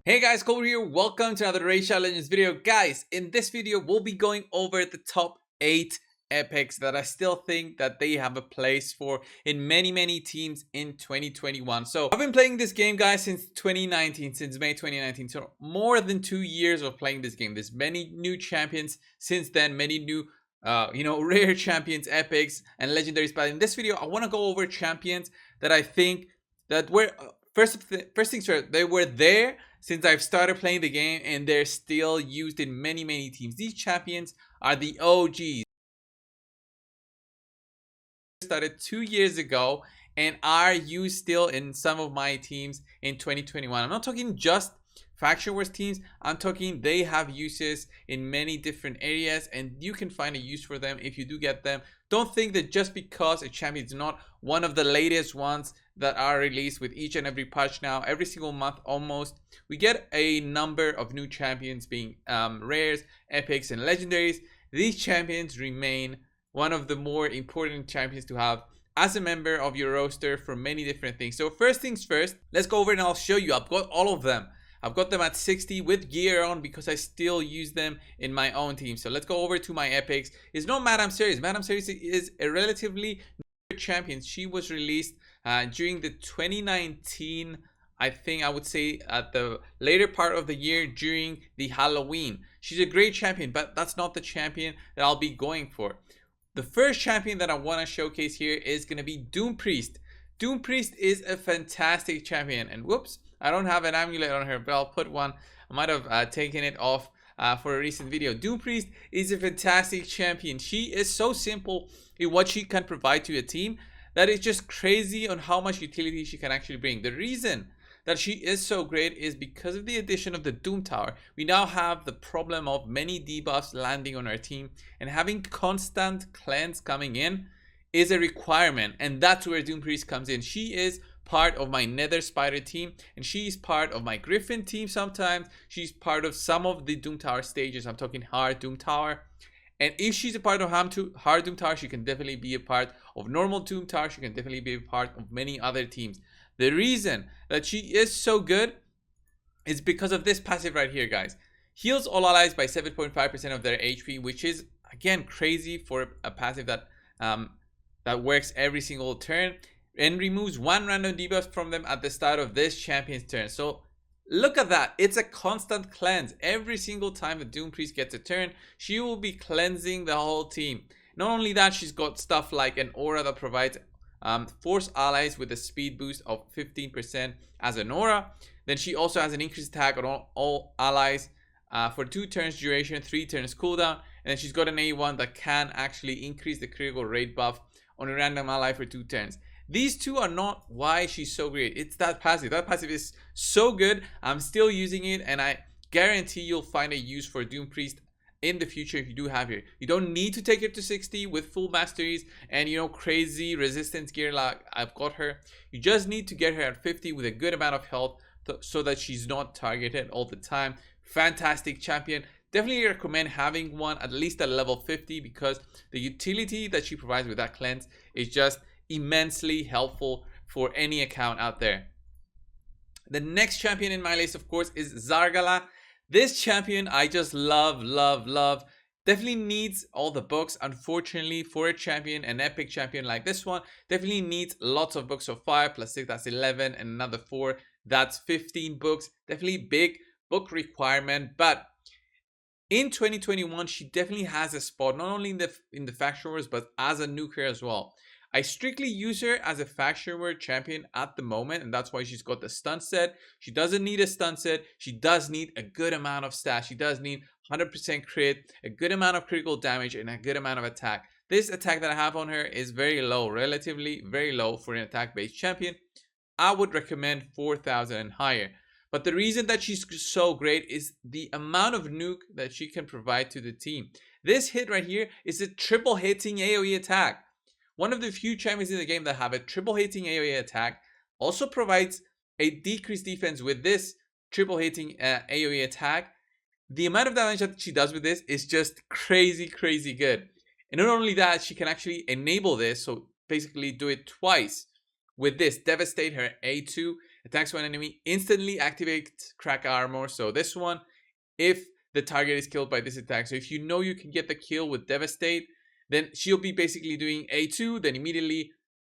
Hey guys, Coldbrew here. Welcome to another Racial Legends video. Guys, in this video, we'll be going over the top 8 epics that I still think that they have a place for in many teams in 2021. So I've been playing this game, guys, since 2019, since May 2019. So more than 2 years of playing this game. There's many new champions since then, many new rare champions, epics, and legendaries. But in this video, I want to go over champions that I think that were first things first, they were there since I've started playing the game, and they're still used in many teams. These champions are the OGs. Started 2 years ago and are used still in some of my teams in 2021. I'm not talking just faction wars teams. I'm talking they have uses in many different areas, and you can find a use for them if you do get them. Don't think that just because a champion is not one of the latest ones that are released with each and every patch now, every single month almost, we get a number of new champions being rares, epics, and legendaries. These champions remain one of the more important champions to have as a member of your roster for many different things. So first things first, let's go over and I'll show you. I've got all of them. I've got them at 60 with gear on because I still use them in my own team. So let's go over to my epics. It's not Madame Series. Madame Series is a relatively new champion. She was released during the 2019, I think I would say at the later part of the year during the Halloween. She's a great champion, but that's not the champion that I'll be going for. The first champion that I want to showcase here is going to be Doom Priest. Doom Priest is a fantastic champion, and whoops, I don't have an amulet on her, but I'll put one. I might have taken it off for a recent video. Doom Priest is a fantastic champion. She is so simple in what she can provide to a team that it's just crazy on how much utility she can actually bring. The reason that she is so great is because of the addition of the Doom Tower. We now have the problem of many debuffs landing on our team, and having constant cleanse coming in is a requirement, and that's where Doom Priest comes in. She is part of my Nether Spider team, and she's part of my Griffin team sometimes. She's part of some of the Doom Tower stages. I'm talking hard Doom Tower. And if she's a part of hard Doom Tower, she can definitely be a part of normal Doom Tower. She can definitely be a part of many other teams. The reason that she is so good is because of this passive right here, guys. Heals all allies by 7.5% of their HP, which is, again, crazy for a passive that works every single turn, and removes one random debuff from them at the start of this champion's turn. So look at that. It's a constant cleanse. Every single time the Doom Priest gets a turn, she will be cleansing the whole team. Not only that, she's got stuff like an aura that provides force allies with a speed boost of 15% as an aura. Then she also has an increased attack on all allies for 2 turns duration, 3 turns cooldown. And then she's got an A1 that can actually increase the critical rate buff on a random ally for 2 turns. These two are not why she's so great. It's that passive. That passive is so good. I'm still using it, and I guarantee you'll find a use for Doom Priest in the future if you do have her. You don't need to take her to 60 with full masteries and crazy resistance gear like I've got her. You just need to get her at 50 with a good amount of health so that she's not targeted all the time. Fantastic champion. Definitely recommend having one at least at level 50 because the utility that she provides with that cleanse is just immensely helpful for any account out there. The next champion in my list, of course, is Zarga. This champion I just love. Definitely needs all the books. Unfortunately, for a champion, an epic champion like this one, definitely needs lots of books. So 5 plus 6, that's 11, and another 4, that's 15 books. Definitely big book requirement, but in 2021, she definitely has a spot, not only in the faction wars, but as a nuker as well. I strictly use her as a faction war champion at the moment, and that's why she's got the stun set. She doesn't need a stun set. She does need a good amount of stats. She does need 100% crit, a good amount of critical damage, and a good amount of attack. This attack that I have on her is very low, relatively very low for an attack-based champion. I would recommend 4,000 and higher. But the reason that she's so great is the amount of nuke that she can provide to the team. This hit right here is a triple hitting AoE attack. One of the few champions in the game that have a triple hitting AoE attack, also provides a decreased defense with this triple hitting AoE attack. The amount of damage that she does with this is just crazy good. And not only that, she can actually enable this, so basically do it twice with this, devastate her A2, attacks one enemy, instantly activates crack armor. So this one, if the target is killed by this attack, so if you know you can get the kill with Devastate, then she'll be basically doing A2, then immediately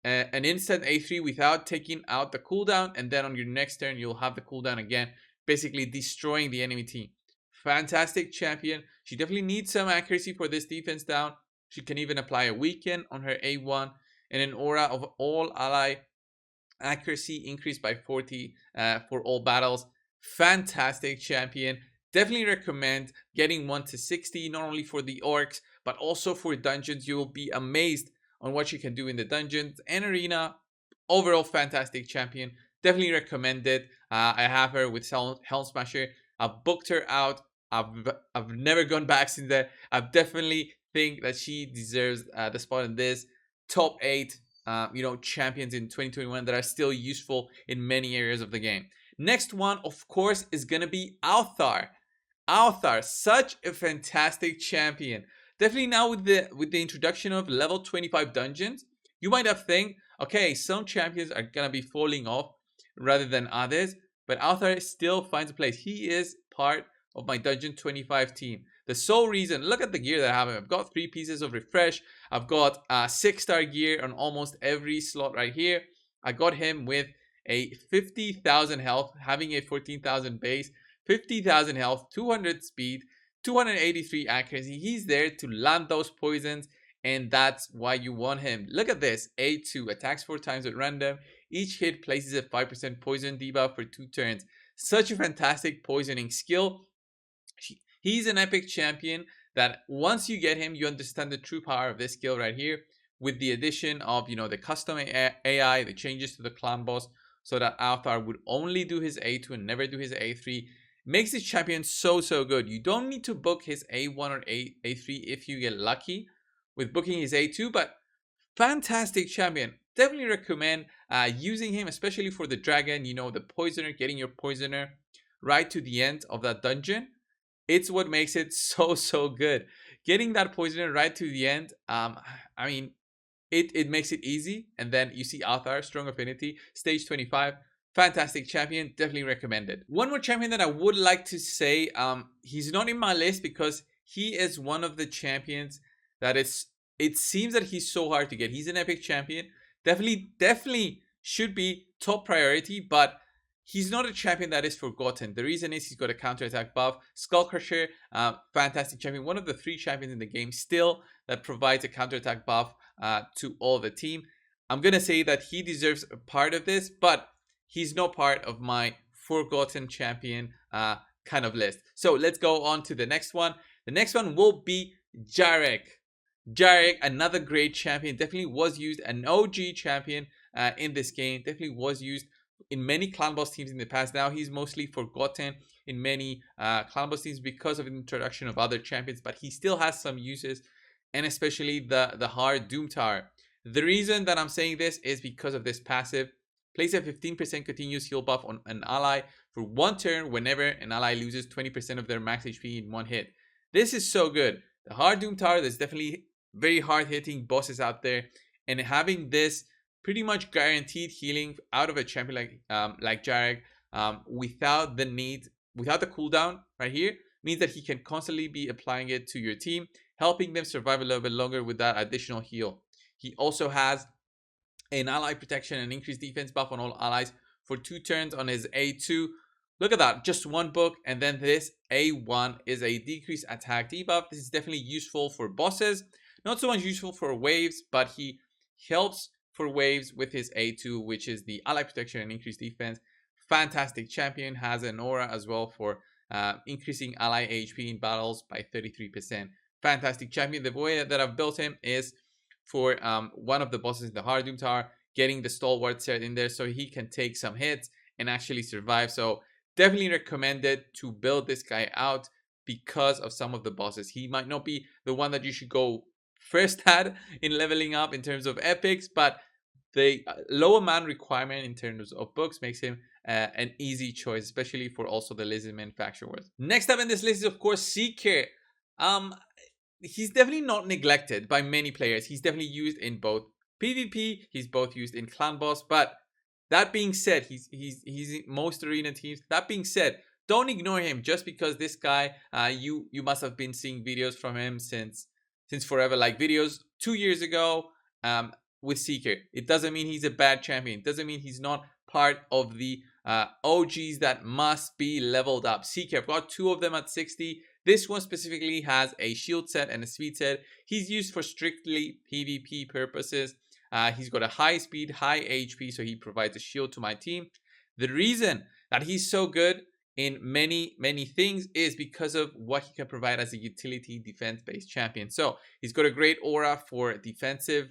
an instant A3 without taking out the cooldown, and then on your next turn you'll have the cooldown again, basically destroying the enemy team. Fantastic champion. She definitely needs some accuracy for this defense down. She can even apply a weaken on her A1 and an aura of all ally accuracy increased by 40 for all battles. Fantastic champion. Definitely recommend getting 1 to 60, not only for the orcs, but also for dungeons. You will be amazed on what you can do in the dungeons and arena. Overall, fantastic champion. Definitely recommend it. I have her with Helm Smasher. I've booked her out. I've never gone back since then. I definitely think that she deserves the spot in this top 8 champions in 2021 that are still useful in many areas of the game. Next one, of course, is gonna be Althar. Althar, such a fantastic champion. Definitely now with the introduction of level 25 dungeons, you might have think, okay, some champions are gonna be falling off rather than others, but Althar still finds a place. He is part of my dungeon 25 team. The sole reason, look at the gear that I have. I've got 3 pieces of refresh. I've got 6-star gear on almost every slot right here. I got him with a 50,000 health, having a 14,000 base, 50,000 health, 200 speed, 283 accuracy. He's there to land those poisons, and that's why you want him. Look at this. A2 attacks 4 times at random. Each hit places a 5% poison debuff for 2 turns. Such a fantastic poisoning skill. He's an epic champion that once you get him, you understand the true power of this skill right here, with the addition of, the custom AI, the changes to the clan boss, so that Althar would only do his A2 and never do his A3. Makes this champion so good. You don't need to book his A1 or A3 if you get lucky with booking his A2, but fantastic champion. Definitely recommend using him, especially for the dragon, the poisoner, getting your poisoner right to the end of that dungeon. It's what makes it so good. Getting that poisoner right to the end, I mean, it makes it easy. And then you see Althar, strong affinity, stage 25, fantastic champion, definitely recommended. One more champion that I would like to say, he's not in my list because he is one of the champions that it seems that he's so hard to get. He's an epic champion, definitely should be top priority, but he's not a champion that is forgotten. The reason is he's got a counterattack buff. Skullcrusher, fantastic champion. One of the 3 champions in the game still that provides a counterattack buff to all the team. I'm going to say that he deserves a part of this, but he's no part of my forgotten champion kind of list. So let's go on to the next one. The next one will be Jarek. Jarek, another great champion. Definitely was used, an OG champion in this game. Definitely was used in many clan boss teams in the past. Now he's mostly forgotten in many clan boss teams because of the introduction of other champions, but he still has some uses, and especially the hard Doom Tower. The reason that I'm saying this is because of this passive. Place a 15% continuous heal buff on an ally for 1 turn whenever an ally loses 20% of their max HP in 1 hit. This is so good. The hard Doom Tower, there's definitely very hard hitting bosses out there, and having this pretty much guaranteed healing out of a champion like Jarek, without the cooldown right here, means that he can constantly be applying it to your team, helping them survive a little bit longer with that additional heal. He also has an ally protection and increased defense buff on all allies for 2 turns on his A2. Look at that, just 1 book, and then this A1 is a decreased attack debuff. This is definitely useful for bosses, not so much useful for waves, but he helps for waves with his A2, which is the ally protection and increased defense. Fantastic champion, has an aura as well for increasing ally HP in battles by 33%. Fantastic champion. The way that I've built him is for one of the bosses in the hard Doom Tower, getting the stalwart set in there so he can take some hits and actually survive. So definitely recommended to build this guy out because of some of the bosses. He might not be the one that you should go first at in leveling up in terms of epics, but the low amount requirement in terms of books makes him an easy choice, especially for also the Lizardman faction wars. Next up in this list is of course Seeker. He's definitely not neglected by many players. He's definitely used in both PvP, he's both used in clan boss, but That being said, he's in most arena teams. That being said, don't ignore him just because this guy, you must have been seeing videos from him since forever, like videos 2 years ago with Seeker. It doesn't mean he's a bad champion. It doesn't mean he's not part of the OGs that must be leveled up. Seeker, I've got two of them at 60. This one specifically has a shield set and a speed set. He's used for strictly PvP purposes. He's got a high speed, high HP, so he provides a shield to my team. The reason that he's so good in many things is because of what he can provide as a utility defense-based champion. So he's got a great aura for defensive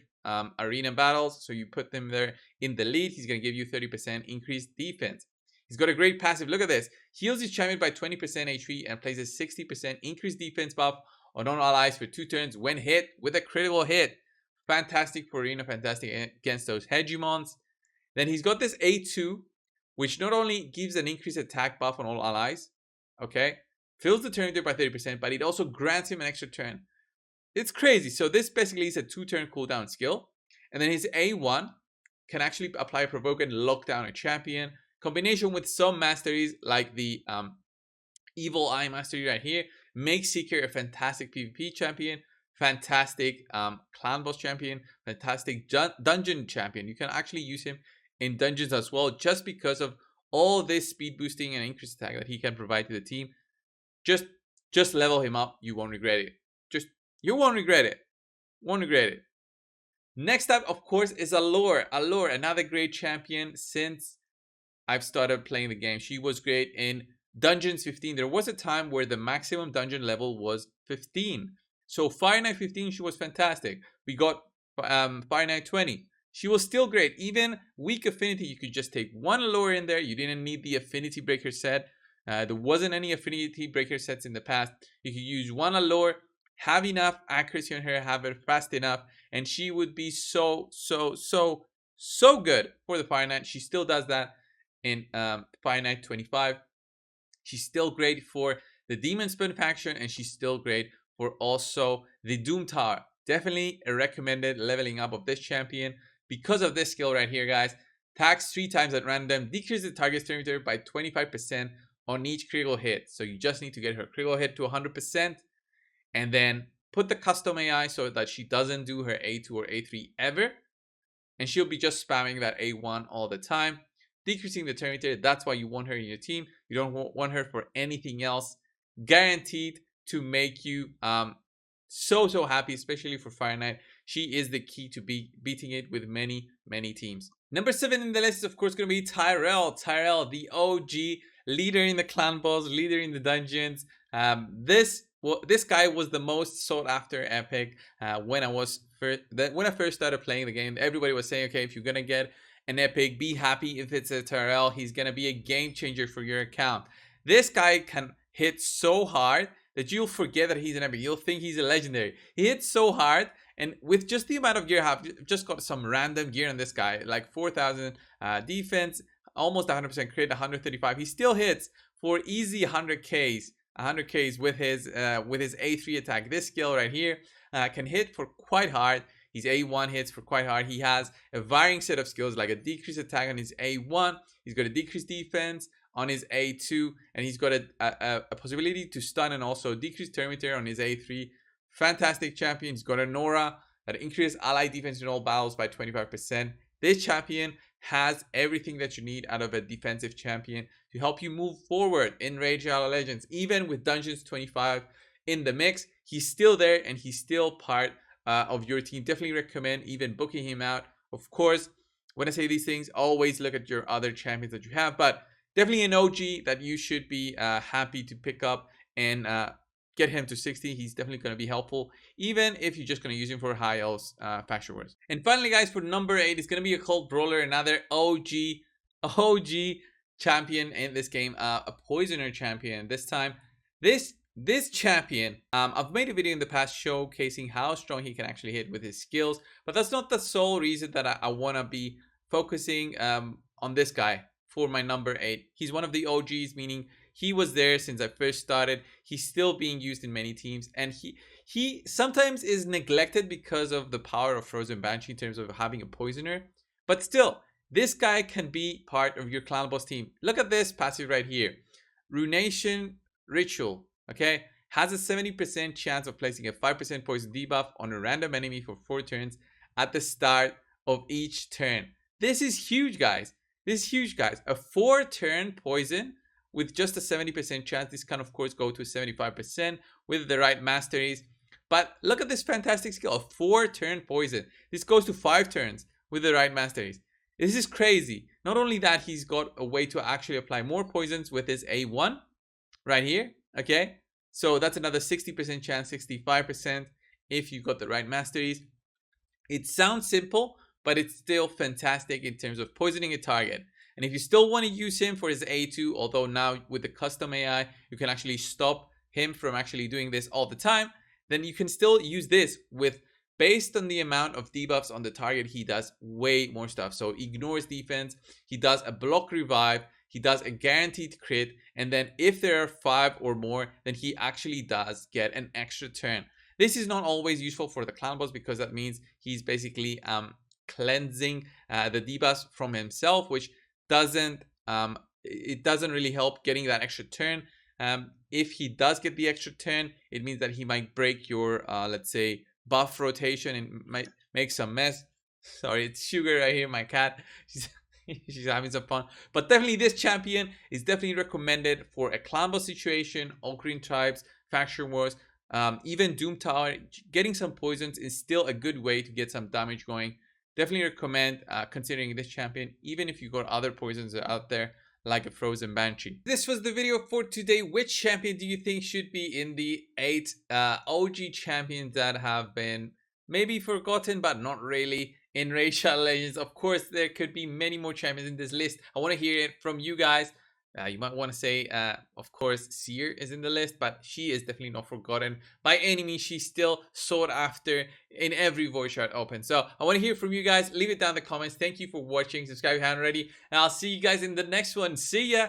arena battles. So you put them there in the lead, he's going to give you 30% increased defense. He's got a great passive. Look at this. Heals his champion by 20% HP and places 60% increased defense buff on all allies for 2 turns when hit with a critical hit. Fantastic for arena, fantastic against those hegemons. Then he's got this A2, which not only gives an increased attack buff on all allies, okay, fills the turn by 30%, but it also grants him an extra turn. It's crazy. So this basically is a 2-turn cooldown skill. And then his A1 can actually apply a provoke and lock down a champion. Combination with some masteries like the Evil Eye mastery right here makes Seeker a fantastic PvP champion, fantastic clan boss champion, fantastic dungeon champion. You can actually use him in dungeons as well just because of all this speed boosting and increased attack that he can provide to the team. Just level him up. You won't regret it. You won't regret it. Won't regret it. Next up, of course, is Allure. Allure, another great champion since I've started playing the game. She was great in Dungeons 15. There was a time where the maximum dungeon level was 15. So Fire Knight 15, she was fantastic. We got Fire Knight 20. She was still great. Even weak affinity, you could just take one Allure in there. You didn't need the affinity breaker set. There wasn't any affinity breaker sets in the past. You could use one Allure, have enough accuracy on her, have her fast enough, and she would be so good for the Fire Knight. She still does that in Fire Knight 25. She's still great for the Demon Spin faction, and she's still great for also the Doom Tower. Definitely a recommended leveling up of this champion because of this skill right here, guys. Attacks 3 times at random, decreases the target's turn meter by 25% on each critical hit. So you just need to get her critical hit to 100%, and then put the custom AI so that she doesn't do her A2 or A3 ever, and she'll be just spamming that A1 all the time, decreasing the turn meter. That's why you want her in your team. You don't want her for anything else. Guaranteed to make you so happy, especially for Fire Knight. She is the key to beating it with many teams. Number 7 in the list is of course going to be Tyrell. Tyrell, the OG leader in the clan boss, leader in the dungeons. This guy was the most sought after epic when I first started playing the game. Everybody was saying, okay, if you're gonna get an epic, be happy if it's a Tyrell. He's gonna be a game changer for your account. This guy can hit so hard that you'll forget that he's an epic. You'll think he's a legendary. He hits so hard, and with just the amount of gear I have, just got some random gear on this guy, like 4,000 defense, almost 100% crit, 135. He still hits for easy 100Ks with his A3 attack. This skill right here can hit for quite hard. His A1 hits for quite hard. He has a varying set of skills like a decreased attack on his A1. He's got a decreased defense on his A2, and he's got a possibility to stun and also decrease turn meter on his A3. Fantastic champion. He's got an aura that increases ally defense in all battles by 25%. This champion has everything that you need out of a defensive champion to help you move forward in Rage Out of Legends. Even with Dungeons 25 in the mix, he's still there and he's still part of your team. Definitely recommend even booking him out. Of course, when I say these things, always look at your other champions that you have, but definitely an OG that you should be happy to pick up and get him to 60. He's definitely going to be helpful, even if you're just going to use him for high elves faction wars. And finally, guys, for number 8, it's going to be a Cold Brawler, another OG champion in this game, a Poisoner champion. This time, this champion, I've made a video in the past showcasing how strong he can actually hit with his skills, but that's not the sole reason that I want to be focusing on this guy for my number 8. He's one of the OGs, meaning he was there since I first started. He's still being used in many teams, and he sometimes is neglected because of the power of Frozen Banshee in terms of having a Poisoner. But still, this guy can be part of your clan boss team. Look at this passive right here. Ruination Ritual, okay, has a 70% chance of placing a 5% poison debuff on a random enemy for 4 turns at the start of each turn. This is huge, guys. This is huge, guys. A 4-turn poison with just a 70% chance. This can, of course, go to 75% with the right masteries. But look at this fantastic skill, a 4-turn poison. This goes to 5 turns with the right masteries. This is crazy. Not only that, he's got a way to actually apply more poisons with his A1 right here, okay? So that's another 60% chance, 65% if you got the right masteries. It sounds simple, but it's still fantastic in terms of poisoning a target. And if you still want to use him for his A2, although now with the custom AI, you can actually stop him from actually doing this all the time, then you can still use this with, based on the amount of debuffs on the target, he does way more stuff. So ignores defense, he does a block revive, he does a guaranteed crit, and then if there are 5 or more, then he actually does get an extra turn. This is not always useful for the clan boss because that means he's basically cleansing the debuffs from himself, which doesn't really help getting that extra turn. If he does get the extra turn, it means that he might break your let's say buff rotation and might make some mess. Sorry, it's Sugar right here, my cat. She's having some fun. But definitely this champion is definitely recommended for a clan boss situation, all green tribes, faction wars, even Doom Tower. Getting some poisons is still a good way to get some damage going. Definitely recommend considering this champion, even if you got other poisons out there like a Frozen Banshee. This was the video for today. Which champion do you think should be in the 8 OG champions that have been maybe forgotten but not really in Racial Legends? Of course, there could be many more champions in this list. I want to hear it from you guys. You might want to say, of course, Seer is in the list, but she is definitely not forgotten by any means. She's still sought after in every voice chat open. So I want to hear from you guys. Leave it down in the comments. Thank you for watching. Subscribe if you haven't already. And I'll see you guys in the next one. See ya.